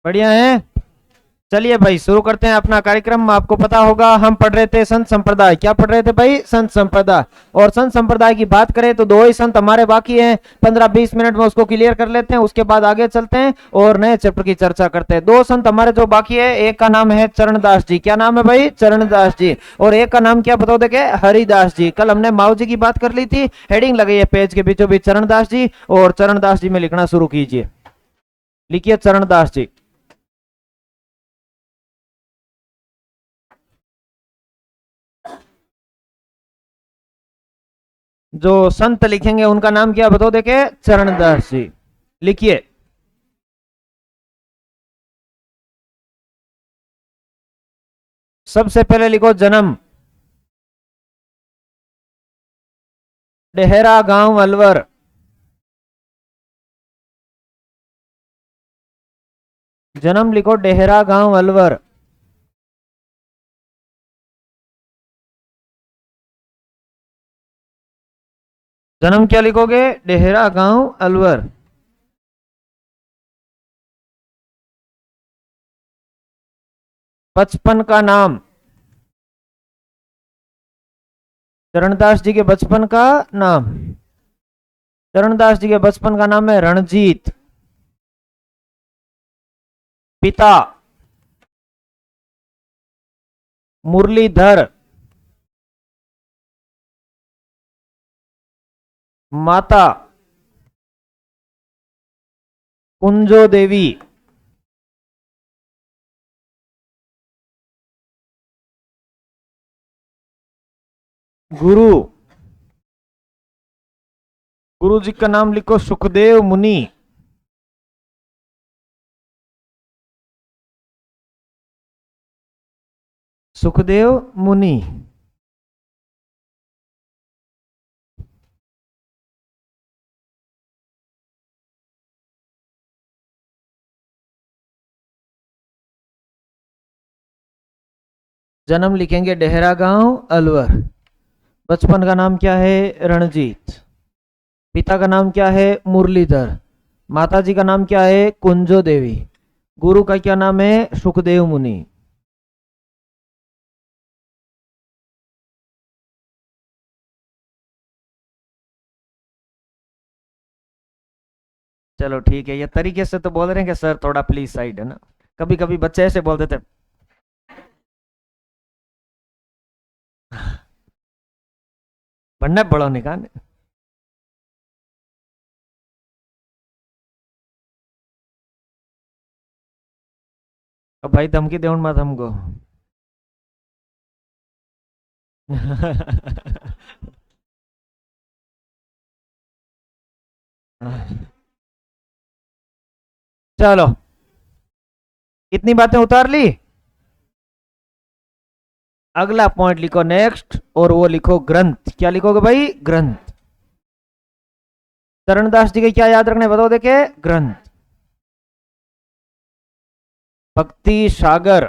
बढ़िया है। चलिए भाई शुरू करते हैं अपना कार्यक्रम। आपको पता होगा हम पढ़ रहे थे संत संप्रदाय। क्या पढ़ रहे थे भाई? संत संप्रदाय। और संत संप्रदाय की बात करें तो दो ही संत हमारे बाकी हैं। 15-20 मिनट में उसको क्लियर कर लेते हैं, उसके बाद आगे चलते हैं और नए चैप्टर की चर्चा करते हैं। दो संत हमारे जो बाकी है, एक का नाम है चरणदास जी। क्या नाम है भाई? चरणदास जी। और एक का नाम क्या बताओ देखे? हरिदास जी। कल हमने माऊ जी की बात कर ली थी। हेडिंग लगाई है पेज के बीचों बीच चरणदास जी, और चरणदास जी में लिखना शुरू कीजिए। लिखिए चरणदास जी। जो संत लिखेंगे उनका नाम क्या बताओ देखे? चरणदास जी। लिखिए। सबसे पहले लिखो जन्म। डेहरा गांव अलवर। जन्म लिखो डेहरा गांव अलवर। जन्म क्या लिखोगे? डेहरा गांव अलवर। बचपन का नाम। चरणदास जी के बचपन का नाम। चरणदास जी के बचपन का नाम है रणजीत। पिता मुरलीधर। माता कुंजो देवी। गुरु। गुरु जी का नाम लिखो सुखदेव मुनि। सुखदेव मुनि। जन्म लिखेंगे डेहरा गांव अलवर। बचपन का नाम क्या है? रणजीत। पिता का नाम क्या है? मुरलीधर। माता जी का नाम क्या है? कुंजो देवी। गुरु का क्या नाम है? सुखदेव मुनि। चलो ठीक है, ये तरीके से तो बोल रहे हैं कि सर थोड़ा प्लीज साइड है ना। कभी कभी बच्चे ऐसे बोल देते पढ़ना पढ़ो निकाल। अब भाई धमकी दे मत हमको। चलो, कितनी बातें उतार ली। अगला पॉइंट लिखो नेक्स्ट, और वो लिखो ग्रंथ। क्या लिखोगे भाई? ग्रंथ। चरणदास जी के क्या याद रखने बताओ देखे? ग्रंथ। भक्ति सागर।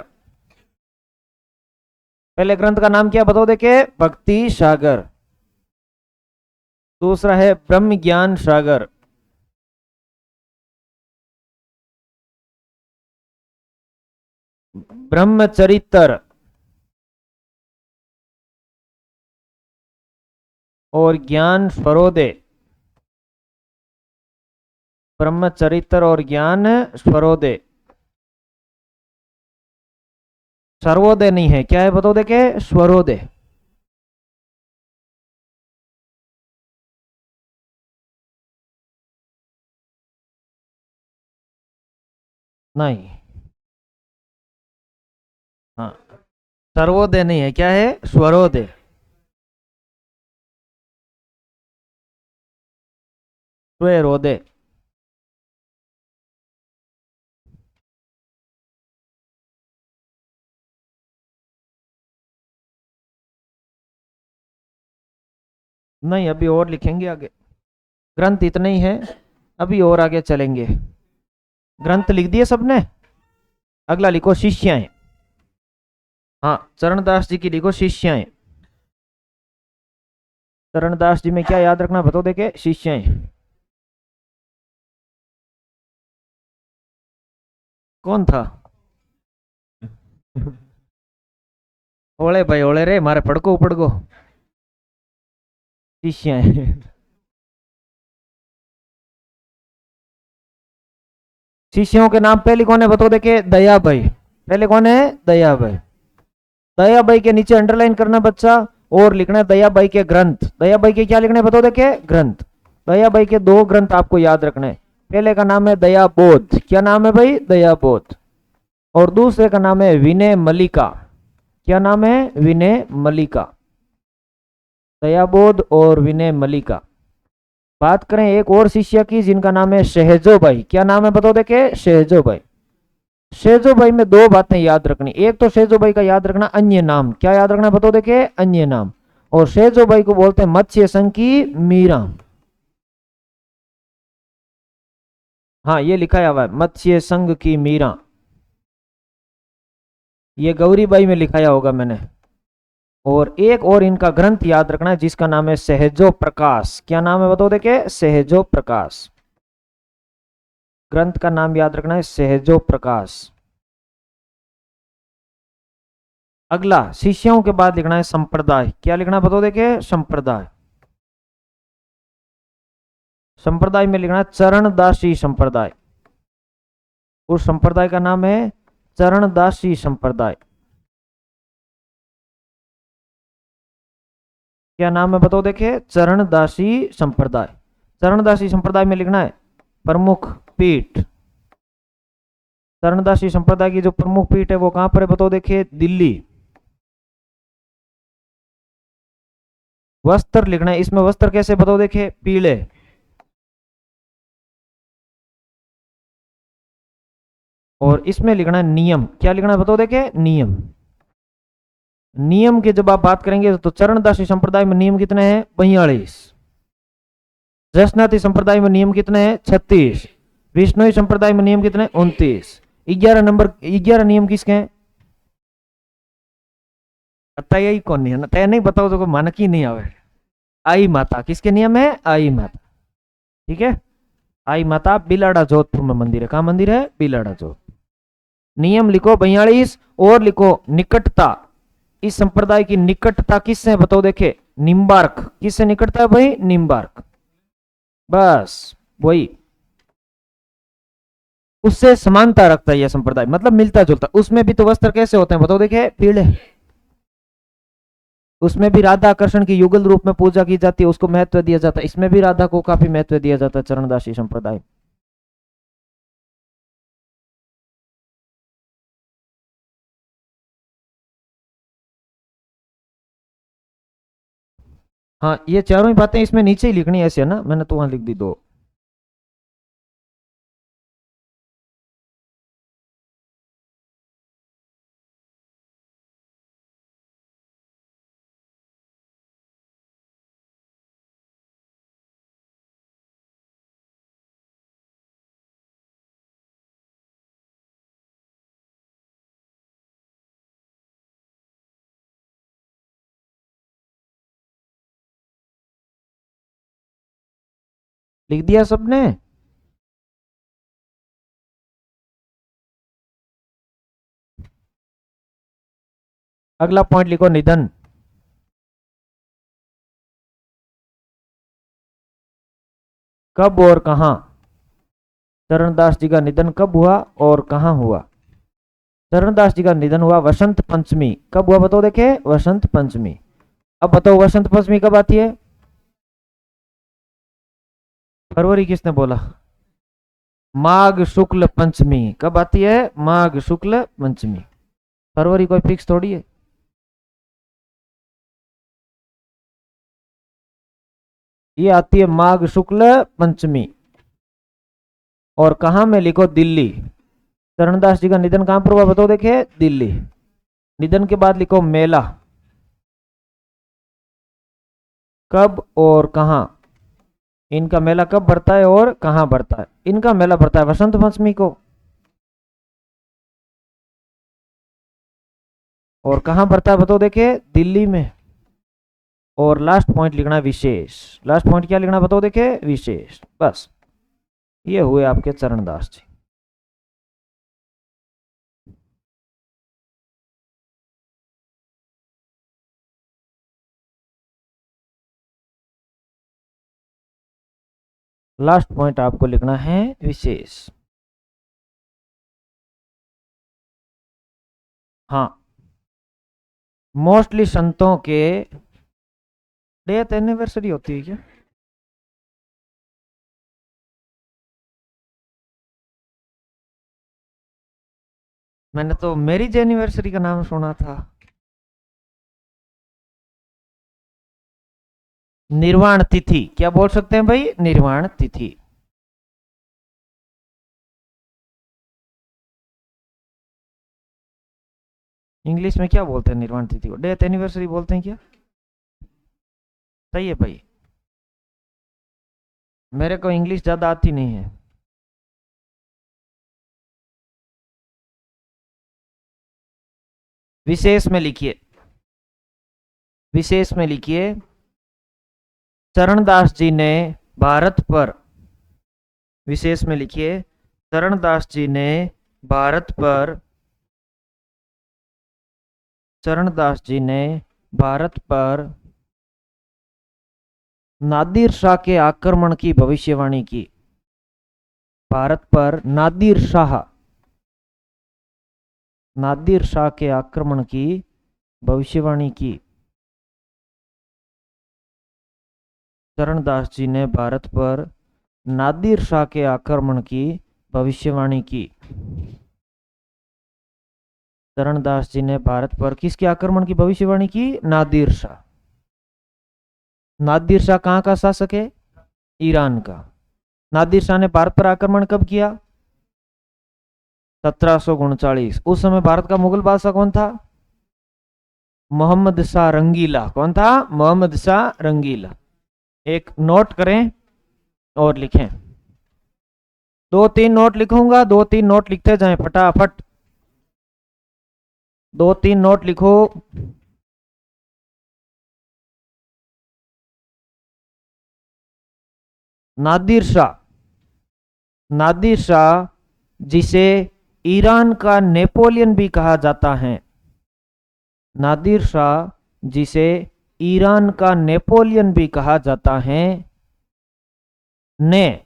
पहले ग्रंथ का नाम क्या बताओ देखे? भक्ति सागर। दूसरा है ब्रह्म ज्ञान सागर। ब्रह्मचरित्र। और ज्ञान स्वरोदय। ब्रह्मचरित्र और ज्ञान स्वरोदय। सर्वोदय नहीं है, क्या है बताओ देखे? स्वरोदय। नहीं। हाँ, सर्वोदय नहीं है, क्या है? स्वरोदय। स्वरोदय। नहीं, अभी और लिखेंगे आगे। ग्रंथ इतने ही है, अभी और आगे चलेंगे। ग्रंथ लिख दिए सबने? अगला लिखो शिष्याएं। हाँ, चरणदास जी की लिखो शिष्याएं। चरणदास जी में क्या याद रखना बताओ देखे? शिष्याएं। कौन था? ओले भाई ओले रे, मारे पड़को पड़को शिष्य हैं। शिष्यों के नाम पहले कौन है बताओ देखे? दया भाई। पहले कौन है? दया भाई। दया भाई के नीचे अंडरलाइन करना बच्चा, और लिखना है दया भाई के ग्रंथ। दया भाई के क्या लिखना है बताओ देखे? ग्रंथ। दया भाई के दो ग्रंथ आपको याद रखने हैं। पहले का नाम है दया बोध। क्या नाम है भाई? दया बोध। और दूसरे का नाम है विनय मल्लिका। क्या नाम है? विनय मल्लिका। दयाबोध और विनय मल्लिका। बात करें एक और शिष्य की जिनका नाम है शहजो भाई। क्या नाम है बताओ देखे? शहजो भाई। शहजो भाई में दो बातें याद रखनी। एक तो शहजो भाई का याद रखना अन्य नाम। क्या याद रखना बताओ देखे? अन्य नाम। और शहजो भाई को बोलते हैं मत्स्य संघ की मीरा। हाँ ये लिखा हुआ है मत्स्य संघ की मीरा। ये गौरीबाई में लिखाया होगा मैंने। और एक और इनका ग्रंथ याद रखना है जिसका नाम है सहजो प्रकाश। क्या नाम है बताओ देखे? सहजो प्रकाश। ग्रंथ का नाम याद रखना है सहजो प्रकाश। अगला शिष्यों के बाद लिखना है संप्रदाय। क्या लिखना है बताओ देखे? संप्रदाय। संप्रदाय में लिखना है चरणदासी संप्रदाय। उस संप्रदाय का नाम है चरणदासी संप्रदाय। क्या नाम है बताओ देखे? चरणदासी संप्रदाय। चरणदासी संप्रदाय में लिखना है प्रमुख पीठ। चरणदासी संप्रदाय की जो प्रमुख पीठ है वो कहां पर है बताओ देखे? दिल्ली। वस्त्र लिखना है, इसमें वस्त्र कैसे बताओ देखे? पीले। और इसमें लिखना है नियम। क्या लिखना है बताओ देखे? नियम। नियम की जब आप बात करेंगे तो चरणदासी संप्रदाय में नियम कितने हैं? 42। जसनाती संप्रदाय में नियम कितने हैं? 36। विष्णुई संप्रदाय में नियम कितने? 29। 11 नियम किसके हैं? पता यही कौन नहीं है ना? तय नहीं बताओ तो मन की नहीं आवे। आई माता किसके नियम है? आई माता। ठीक है। आई माता बिलाड़ा जोधपुर में मंदिर है। कहा मंदिर है? बिलाड़ा जोधपुर। नियम लिखो 42। और लिखो निकटता। इस संप्रदाय की निकटता किससे है बताओ देखे? निम्बार्क। किससे निकटता है भाई? निम्बार्क। बस वही, उससे समानता रखता है यह संप्रदाय, मतलब मिलता जुलता। उसमें भी तो वस्त्र कैसे होते हैं बताओ देखे? पीले। उसमें भी राधा कृष्ण की युगल रूप में पूजा की जाती है, उसको महत्व दिया जाता है। इसमें भी राधा को काफी महत्व दिया जाता है चरणदासी संप्रदाय। हाँ ये चारों ही बातें इसमें नीचे ही लिखनी है ऐसे है ना? मैंने तो वहां लिख दी दो। लिख दिया सबने? अगला पॉइंट लिखो निधन। कब और कहां? चरणदास जी का निधन कब हुआ और कहां हुआ? चरणदास जी का निधन हुआ वसंत पंचमी। कब हुआ बताओ देखे? वसंत पंचमी। अब बताओ वसंत पंचमी कब आती है? फरवरी किसने बोला? माघ शुक्ल पंचमी। कब आती है? माघ शुक्ल पंचमी। फरवरी कोई फिक्स थोड़ी है। ये आती है माघ शुक्ल पंचमी। और कहां में लिखो? दिल्ली। चरणदास जी का निधन कहां पर हुआ बताओ देखे? दिल्ली। निधन के बाद लिखो मेला। कब और कहां? इनका मेला कब बढ़ता है और कहां बढ़ता है? इनका मेला बढ़ता है वसंत पंचमी को। और कहां बढ़ता है बताओ देखे? दिल्ली में। और लास्ट पॉइंट लिखना है विशेष। लास्ट पॉइंट क्या लिखना बताओ देखे? विशेष। बस ये हुए आपके चरणदास जी। लास्ट पॉइंट आपको लिखना है विशेष। हाँ, मोस्टली संतों के डेथ एनिवर्सरी होती है क्या? मैंने तो मैरिज एनिवर्सरी का नाम सुना था। निर्वाण तिथि, क्या बोल सकते हैं भाई? निर्वाण तिथि। इंग्लिश में क्या बोलते हैं निर्वाण तिथि को? डेथ एनिवर्सरी बोलते हैं क्या? सही है भाई। मेरे को इंग्लिश ज्यादा आती नहीं है। विशेष में लिखिए, विशेष में लिखिए, चरणदास जी ने भारत पर, विशेष में लिखिए, चरणदास जी ने भारत पर, चरणदास जी ने भारत पर नादिर शाह के आक्रमण की भविष्यवाणी की। भारत पर नादिर शाह, नादिर शाह के आक्रमण की भविष्यवाणी की। चरणदास जी ने भारत पर नादिर शाह के आक्रमण की भविष्यवाणी की। चरणदास जी ने भारत पर किसके आक्रमण की भविष्यवाणी की? नादिर शाह। नादिर शाह कहाँ का शासक है? ईरान का। नादिर शाह ने भारत पर आक्रमण कब किया? 1739। उस समय भारत का मुगल बादशाह कौन था? मोहम्मद शाह रंगीला। कौन था? मोहम्मद शाह रंगीला। एक नोट करें और लिखें। 2-3 नोट लिखूंगा, 2-3 नोट लिखते जाएं फटाफट। 2-3 नोट लिखो। नादिर शाह, नादिर शाह जिसे ईरान का नेपोलियन भी कहा जाता है, नादिर शाह जिसे ईरान का नेपोलियन भी कहा जाता है, ने,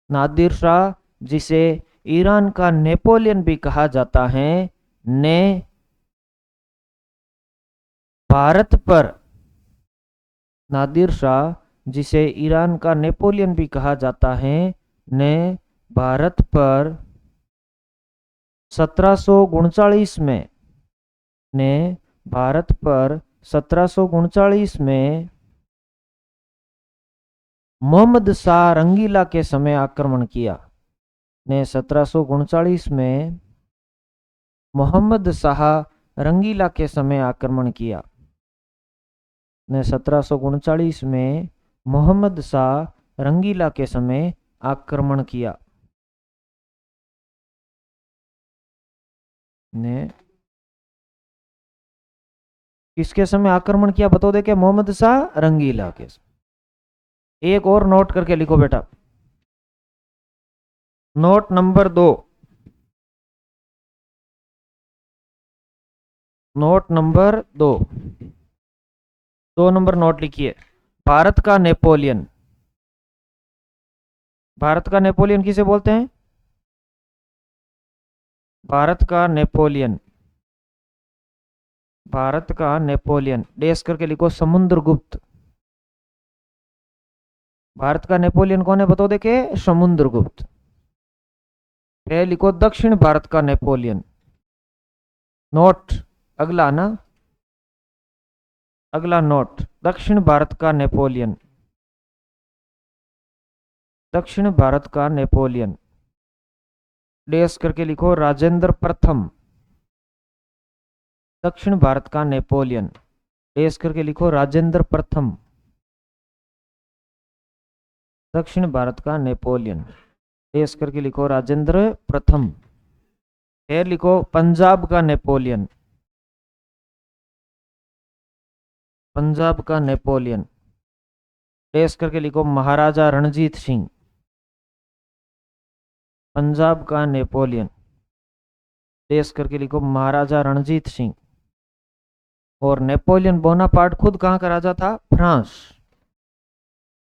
नादिर शाह जिसे ईरान का नेपोलियन भी कहा जाता है, ने भारत पर, नादिर शाह जिसे ईरान का नेपोलियन भी कहा जाता है, ने भारत पर 1739 में, ने भारत पर 1739 में मोहम्मद शाह रंगीला के समय आक्रमण किया। ने 1739 में मोहम्मद शाह रंगीला के समय आक्रमण किया। ने 1739 में मोहम्मद शाह रंगीला के समय आक्रमण किया। ने किसके समय आक्रमण किया बताओ? देखे, मोहम्मद शाह रंगीला के। एक और नोट करके लिखो बेटा, note number 2, note number 2, 2 number note लिखिए। भारत का नेपोलियन, भारत का नेपोलियन किसे बोलते हैं? भारत का नेपोलियन, भारत का नेपोलियन, डेस करके लिखो समुद्रगुप्त। भारत का नेपोलियन कौन है बताओ देखे? समुद्रगुप्त। फिर लिखो दक्षिण भारत का नेपोलियन। नोट अगला ना, अगला नोट, दक्षिण भारत का नेपोलियन, दक्षिण भारत का नेपोलियन, डेस करके लिखो राजेंद्र प्रथम। दक्षिण भारत का नेपोलियन, डेस करके लिखो राजेंद्र प्रथम। दक्षिण भारत का नेपोलियन, डेस करके लिखो राजेंद्र प्रथम। फिर लिखो पंजाब का नेपोलियन, पंजाब का नेपोलियन, डेस करके लिखो महाराजा रणजीत सिंह। पंजाब का नेपोलियन, डेस करके लिखो महाराजा रणजीत सिंह। और नेपोलियन बोनापार्ट खुद कहाँ का राजा था? फ्रांस।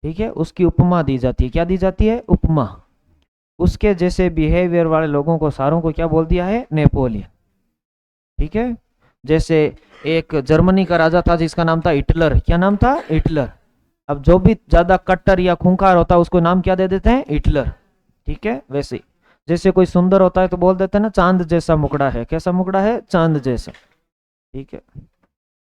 ठीक है, उसकी उपमा दी जाती है। क्या दी जाती है? उपमा। उसके जैसे बिहेवियर वाले लोगों को सारों को क्या बोल दिया है? नेपोलियन। ठीक है, जैसे एक जर्मनी का राजा था जिसका नाम था हिटलर। क्या नाम था? हिटलर। अब जो भी ज्यादा कट्टर या खूंखार होता है उसको नाम क्या दे देते हैं? हिटलर। ठीक है, वैसे ही जैसे कोई सुंदर होता है तो बोल देते हैं ना चांद जैसा मुकड़ा है। कैसा मुकड़ा है? चांद जैसा। ठीक है,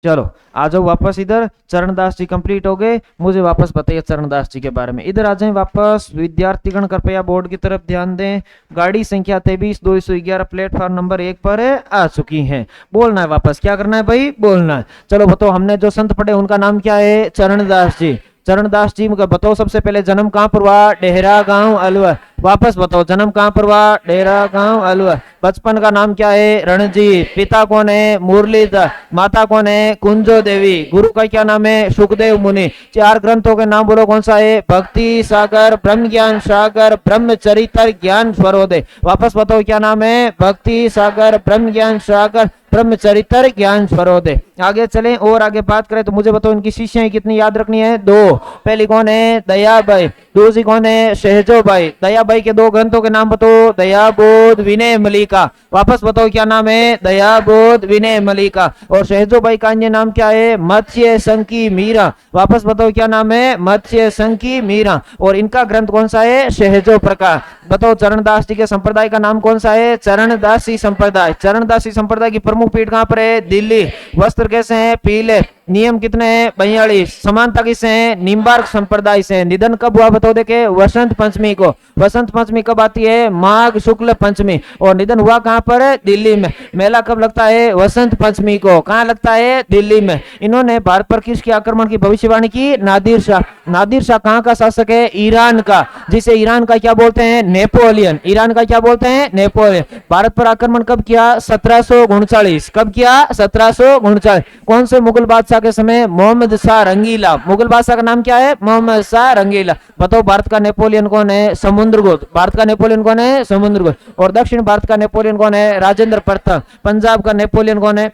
चलो आ जाओ वापस इधर। चरणदास जी कंप्लीट हो गए। मुझे वापस बताइए चरणदास जी के बारे में। इधर आ जाए वापस। विद्यार्थीगण कृपया बोर्ड की तरफ ध्यान दें। गाड़ी संख्या 23-211 प्लेटफॉर्म नंबर 1 पर आ चुकी है। बोलना है वापस। क्या करना है भाई? बोलना है। चलो बताओ, हमने जो संत पढ़े उनका नाम क्या है? चरणदास जी। चरणदास जी का बताओ सबसे पहले जन्म कहाँ पर हुआ? डेहरा गांव अलवर। वापस बताओ जन्म कहाँ पर हुआ? डेहरा गांव अलवर। बचपन का नाम क्या है? रणजीत। पिता कौन है? मुरलीधर। माता कौन है? कुंजो देवी। गुरु का क्या नाम है? सुखदेव मुनि। 4 ग्रंथों के नाम बोलो, कौन सा है? भक्ति सागर, ब्रह्म ज्ञान सागर, ब्रह्मचरित्र, ज्ञान स्वरोदय। वापस बताओ क्या नाम है? भक्ति सागर, ब्रह्म ज्ञान सागर, ब्रह्मचरित्र, ज्ञान स्वरोदय। आगे चलें और आगे बात करें तो मुझे बताओ इनकी शिष्याएं कितनी याद रखनी है? 2। पहली कौन है? दयाबाई। दूसरी कौन है? शहजोबाई। दयाबाई के 2 ग्रंथों के नाम बताओ। दयाबोध, विनय मलिका। वापस बताओ क्या नाम है? दयाबोध, विनय मलिका। और शहजोबाई का अन्य नाम क्या है? मत्स्य संकी मीरा। वापस बताओ क्या नाम है? मत्स्य संकी मीरा। और इनका ग्रंथ कौन सा है? शहजो प्रकाश। बताओ चरणदास जी के संप्रदाय का नाम कौन सा है? चरणदासी संप्रदाय। चरणदासी संप्रदाय की प्रमुख पीठ कहां पर है? दिल्ली। वस्त्र कैसे हैं? पीले। नियम कितने हैं? 42। समानता किससे है? निम्बार्क संप्रदाय से। निधन कब हुआ बताओ देखे? वसंत पंचमी को। वसंत पंचमी कब आती है? माघ शुक्ल पंचमी। और निधन हुआ कहां पर? दिल्ली में। मेला कब लगता है? वसंत पंचमी को। कहां लगता है? दिल्ली में। इन्होंने भारत पर किसके आक्रमण की भविष्यवाणी की? नादिर शाह। नादिर शाह कहां का शासक है? ईरान का, जिसे ईरान का क्या बोलते हैं? नेपोलियन। ईरान का क्या बोलते हैं? नेपोलियन। भारत पर आक्रमण कब किया? 1739। कब किया? 1739। कौन से मुगल बादशाह के समय? मोहम्मद शाह रंगीला। मुगल बादशाह का नाम क्या है? मोहम्मद शाह रंगीला। बताओ भारत का नेपोलियन कौन है? समुद्रगुप्त। भारत का नेपोलियन कौन है? समुद्रगुप्त। और दक्षिण भारत का नेपोलियन कौन है? राजेंद्र प्रथम। पंजाब का नेपोलियन कौन है?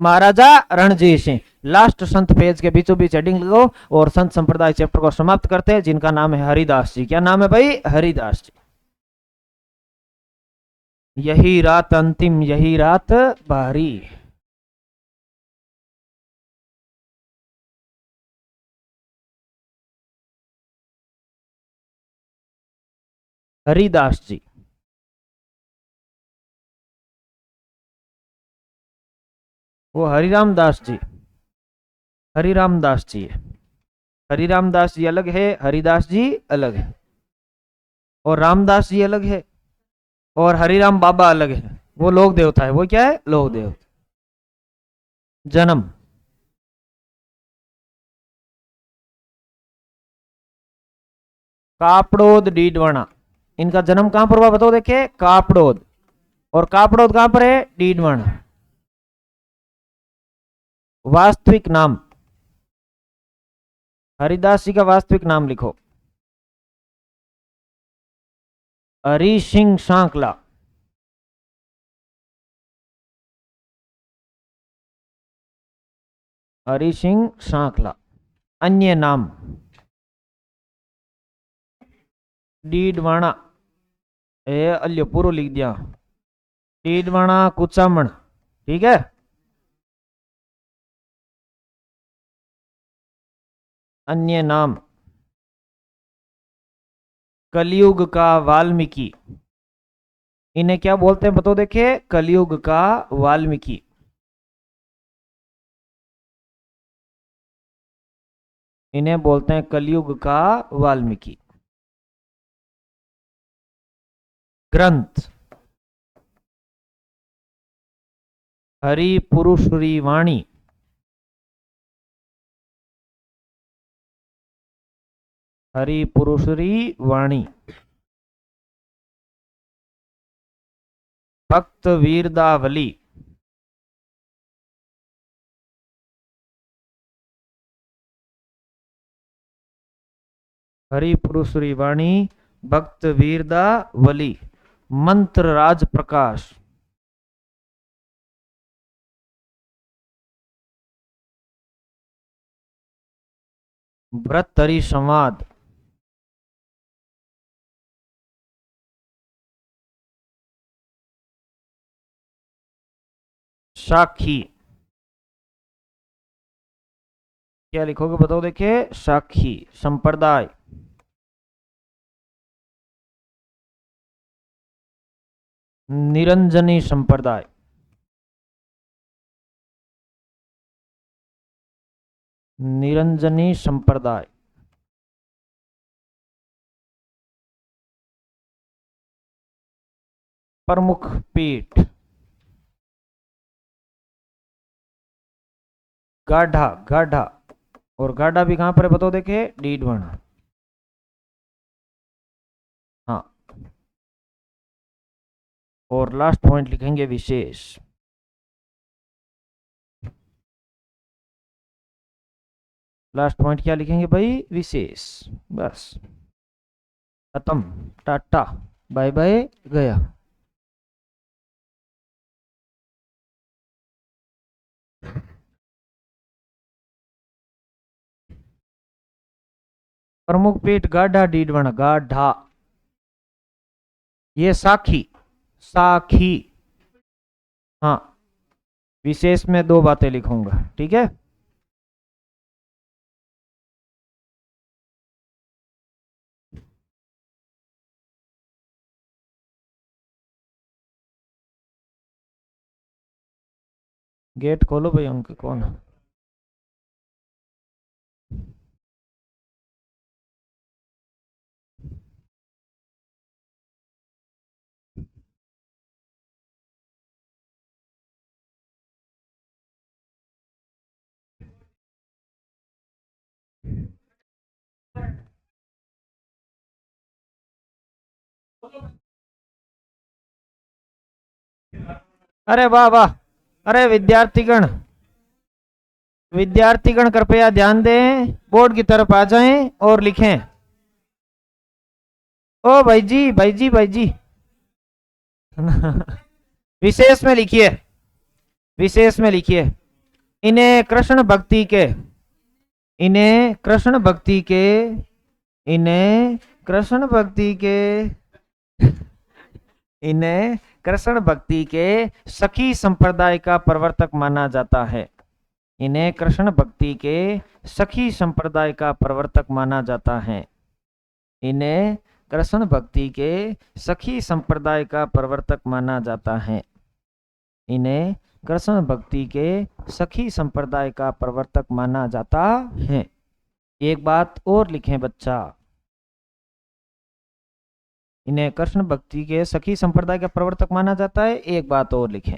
महाराजा रणजीत सिंह। लास्ट संत पेज के बीचों बीच हेडिंग लगाओ और संत संप्रदाय चैप्टर को समाप्त करते हैं, जिनका नाम है हरिदास जी। क्या नाम है भाई? हरिदास जी। यही रात अंतिम, यही रात भारी। हरिदास जी। वो हरिराम दास जी। हरिराम दास जी है। हरिराम दास जी अलग है, हरिदास जी अलग है। और रामदास जी अलग है। और हरिराम बाबा अलग है। वो लोक देवता है। वो क्या है? लोक देवता। जन्म। कापड़ोद डीडवाना। इनका जन्म कहां पर हुआ बताओ देखे? कापड़ोद। और कापड़ोद कहां पर है? डीडवाना। वास्तविक नाम। हरिदास जी का वास्तविक नाम लिखो। हरि सिंह सांकला। हरि सिंह सांकला। अन्य नाम? डीडवाना। ए अल्यो पूरा लिख दिया। डीडवाना कुचामण। ठीक है। अन्य नाम? कलयुग का वाल्मीकि। इन्हें क्या बोलते हैं बताओ देखिए? कलयुग का वाल्मीकि। इन्हें बोलते हैं कलयुग का वाल्मीकि। ग्रंथ? हरि पुरुषरी वाणी। हरि पुरुषरी वाणी। भक्त वीरदावली। हरि पुरुषरी वाणी, भक्त वीरदावली। मंत्र राज प्रकाश। भृतरी संवाद, साखी, क्या लिखोगे बताओ, देखिए साखी संप्रदाय, निरंजनी संप्रदाय, निरंजनी संप्रदाय, प्रमुख पीठ, गाढ़ा, गाढ़ा, और गाढ़ा भी कहां पर है बताओ, देखिए डीडवण। हाँ, और लास्ट पॉइंट लिखेंगे विशेष। लास्ट पॉइंट क्या लिखेंगे भाई, विशेष। बस खत्म, टाटा बाय बाय गया। प्रमुख पीठ गाढ़ा डीडवण, गाढ़ा, ये साखी, साखी। हाँ, विशेष में दो बातें लिखूंगा, ठीक है। गेट खोलो भाई, उनके कौन है? अरे वाह वाह, अरे विद्यार्थीगण, विद्यार्थीगण कृपया ध्यान दें, बोर्ड की तरफ आ जाएं और लिखें। ओ भाई जी, भाई जी, भाई जी विशेष में लिखिए, विशेष में लिखिए, इन्हें कृष्ण भक्ति के, इन्हें कृष्ण भक्ति के, इन्हें कृष्ण भक्ति के, इन्हें कृष्ण भक्ति के सखी संप्रदाय का प्रवर्तक माना जाता है। इन्हें कृष्ण भक्ति के सखी संप्रदाय का प्रवर्तक माना जाता है। इन्हें कृष्ण भक्ति के सखी संप्रदाय का प्रवर्तक माना जाता है। इन्हें कृष्ण भक्ति के सखी संप्रदाय का प्रवर्तक माना जाता है। एक बात और लिखें बच्चा, इन्हें कृष्ण भक्ति के सखी संप्रदाय का प्रवर्तक माना जाता है। एक बात और लिखें,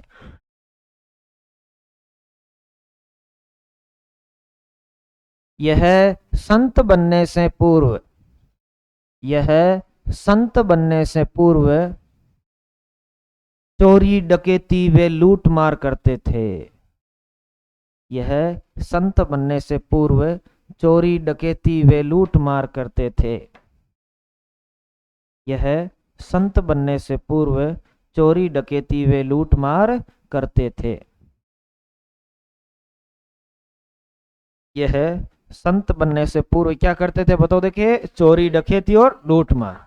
यह संत बनने से पूर्व, यह संत बनने से पूर्व चोरी डकैती व लूट मार करते थे। यह संत बनने से पूर्व चोरी डकैती व लूट मार करते थे। यह संत बनने से पूर्व चोरी डकैती व लूट मार करते थे। यह संत बनने से पूर्व क्या करते थे बताओ, देखिए चोरी डकैती और लूट मार।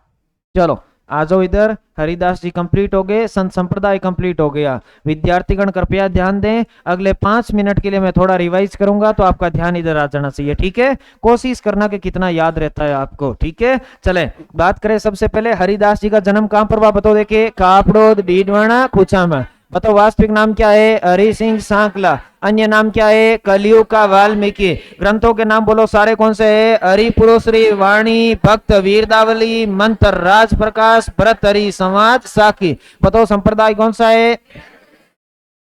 चलो आ जाओ इधर, हरिदास जी कंप्लीट हो गए, संत संप्रदाय कंप्लीट हो गया। विद्यार्थीगण कृपया ध्यान दें, अगले 5 मिनट के लिए मैं थोड़ा रिवाइज करूंगा तो आपका ध्यान इधर आ जाना चाहिए, ठीक है। कोशिश करना कि कितना याद रहता है आपको, ठीक है। चले बात करें सबसे पहले हरिदास जी का जन्म कहां पर हुआ बताओ, देखिए कापड़ोद डीडवाना कुचामा। बताओ वास्तविक नाम क्या है, हरि सिंह सांकला। अन्य नाम क्या है, कलियुग का वाल्मीकि। ग्रंथों के नाम बोलो सारे कौन से है, हरिपुरु श्री वाणी, भक्त वीरदावली, मंत्र राज प्रकाश, भृतहरि संवाद, साखी। बताओ संप्रदाय कौन सा है,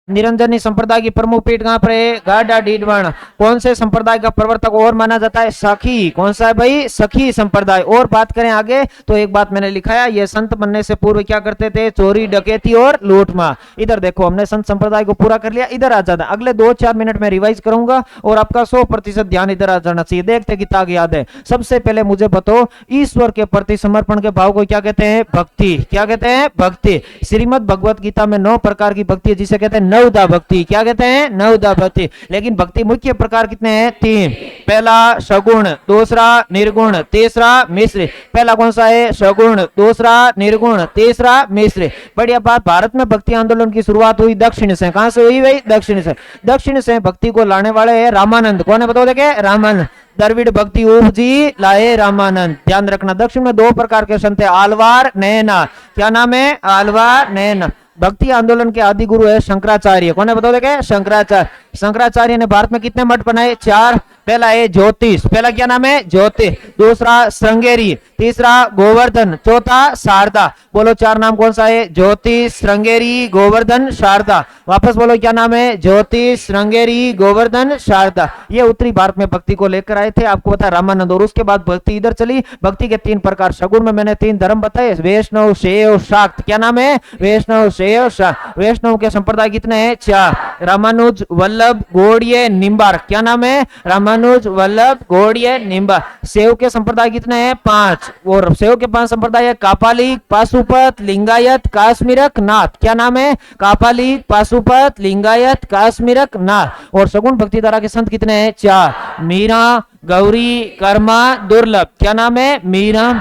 निरंजनी संप्रदाय की प्रमुख पीठ कहां पर है, गाढ़ा डीडवाना। कौन से संप्रदाय का प्रवर्तक और माना जाता है, सखी। कौन सा है भाई, सखी संप्रदाय। और बात करें आगे तो एक बात मैंने लिखाया, ये संत बनने से पूर्व क्या करते थे, चोरी डकैती और लूटमार। इधर देखो हमने संत संप्रदाय को पूरा कर लिया, इधर आ जाता। अगले 2-4 मिनट में रिवाइज करूंगा और आपका 100% ध्यान इधर आ जाना चाहिए। देखते कि ताक याद है। सबसे पहले मुझे बताओ, ईश्वर के प्रति समर्पण के भाव को क्या कहते हैं, भक्ति। क्या कहते हैं, भक्ति। श्रीमद भगवत गीता में 9 प्रकार की भक्ति है, जिसे कहते हैं नवदा भक्ति। क्या कहते हैं? नवदा भक्ति। लेकिन भक्ति मुख्य प्रकार कितने हैं? 3। पहला सगुण, दूसरा निर्गुण, तीसरा मिश्र। पहला कौन सा है? सगुण, दूसरा निर्गुण, तीसरा मिश्र। बढ़िया बात। भारत में भक्ति आंदोलन की शुरुआत हुई दक्षिण से। कहां से हुई भाई? दक्षिण से। दक्षिण से भक्ति को लाने वाले है रामानंद। कौन है बताओ? देखे, रामानंद। द्रविड़ भक्ति उपजी लाए रामानंद। ध्यान रखना, दक्षिण में 2 प्रकार के संत है, आलवार, नैना। क्या नाम है? आलवार, नैना। भक्ति आंदोलन के आदि गुरु है शंकराचार्य। कौन है बताओ? देखे, शंकराचार्य। शंकराचार्य ने भारत में कितने मठ बनाए? 4। पहला है ज्योतिष। पहला क्या नाम है? ज्योतिष। दूसरा श्रृंगेरी, तीसरा गोवर्धन, चौथा शारदा। बोलो 4 नाम कौन सा है? ज्योतिष, श्रृंगेरी, गोवर्धन, शारदा। वापस बोलो, क्या नाम है? ज्योतिष, श्रृंगेरी, गोवर्धन, शारदा। ये उत्तरी भारत में भक्ति को लेकर आए थे, आपको पता रामानंद। और उसके बाद भक्ति इधर चली। भक्ति के 3 प्रकार। सगुण में मैंने 3 धर्म बताए, वैष्णव, शैव, शाक्त। क्या नाम है? वैष्णव, शैव, शाक्त। वैष्णव के संप्रदाय कितने हैं? 4। रामानुज, वल्लभ, गौड़ीय, निम्बार। क्या नाम है? रामानुज, वल्लभ, गौड़ीय, निम्बार। शैव के संप्रदाय कितने हैं? 5। और शैव के 5 संप्रदाय है, कापालिक, पाशुपत, लिंगायत, काश्मीरक, नाथ। क्या नाम है? कापालिक, पाशुपत, लिंगायत, काश्मीरक, नाथ। और सगुण भक्ति धारा के संत कितने हैं? 4। मीरा, गौरी, कर्मा, दुर्लभ। क्या नाम है? मीरा।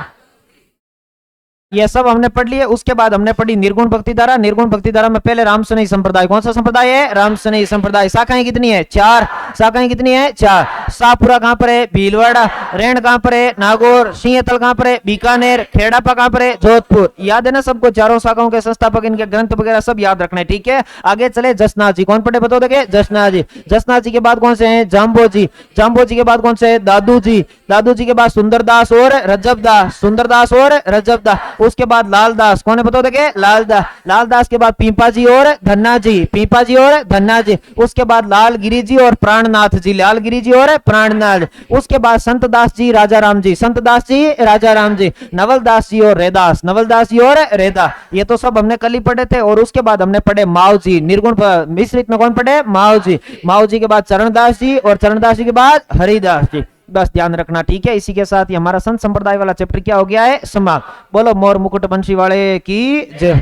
ये सब हमने पढ़ लिए। उसके बाद हमने पढ़ी निर्गुण भक्ति धारा। निर्गुण भक्ति धारा में पहले रामसनेही संप्रदाय। कौन सा संप्रदाय है? रामसनेही संप्रदाय। शाखाएं कितनी है? 4। शाखाएं कितनी है? 4। शाहपुरा कहां पर है? भीलवाड़ा। रेण कहां पर है? नागौर। सिंहतल कहां पर है? बीकानेर। खेड़ापा कहां पर है? जोधपुर। याद है ना सबको? 4 शाखाओं के संस्थापक, इनके ग्रंथ वगैरह सब याद रखना है, ठीक है। आगे चले, जसनाथ जी। कौन पढ़े बताओ? देखे, जसनाथ जी। जसनाथ जी के बाद कौन से हैं? जाम्बो जी। जाम्बो जी के बाद कौन से है? दादू जी। दादू जी के बाद सुंदरदास और रजबदास। सुंदरदास और रजबदास। उसके बाद लालदास। कौन है बताओ? देखे, लालदास। लालदास के बाद पीपा जी और धन्ना जी। पीपा जी और धन्ना जी। उसके बाद लालगिरी जी और प्राणनाथ जी। लालगिरी जी और प्राणनाथ। उसके बाद संतदास जी, राजा राम जी। संतदास जी, राजा राम जी। नवलदास जी और रेदास। नवलदास जी और रेदा। ये तो सब हमने कल ही पढ़े थे। और उसके बाद हमने पढ़े माओ जी। निर्गुण मिश्रित में कौन पढ़े? माओ जी। माओ जी के बाद चरणदास जी और चरणदास जी के बाद हरिदास जी। बस ध्यान रखना, ठीक है। इसी के साथ ही हमारा संत संप्रदाय वाला चैप्टर क्या हो गया है? समाप्त। बोलो मोर मुकुट बंशी वाले की जय।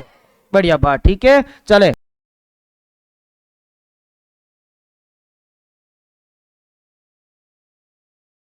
बढ़िया बात, ठीक है। चले।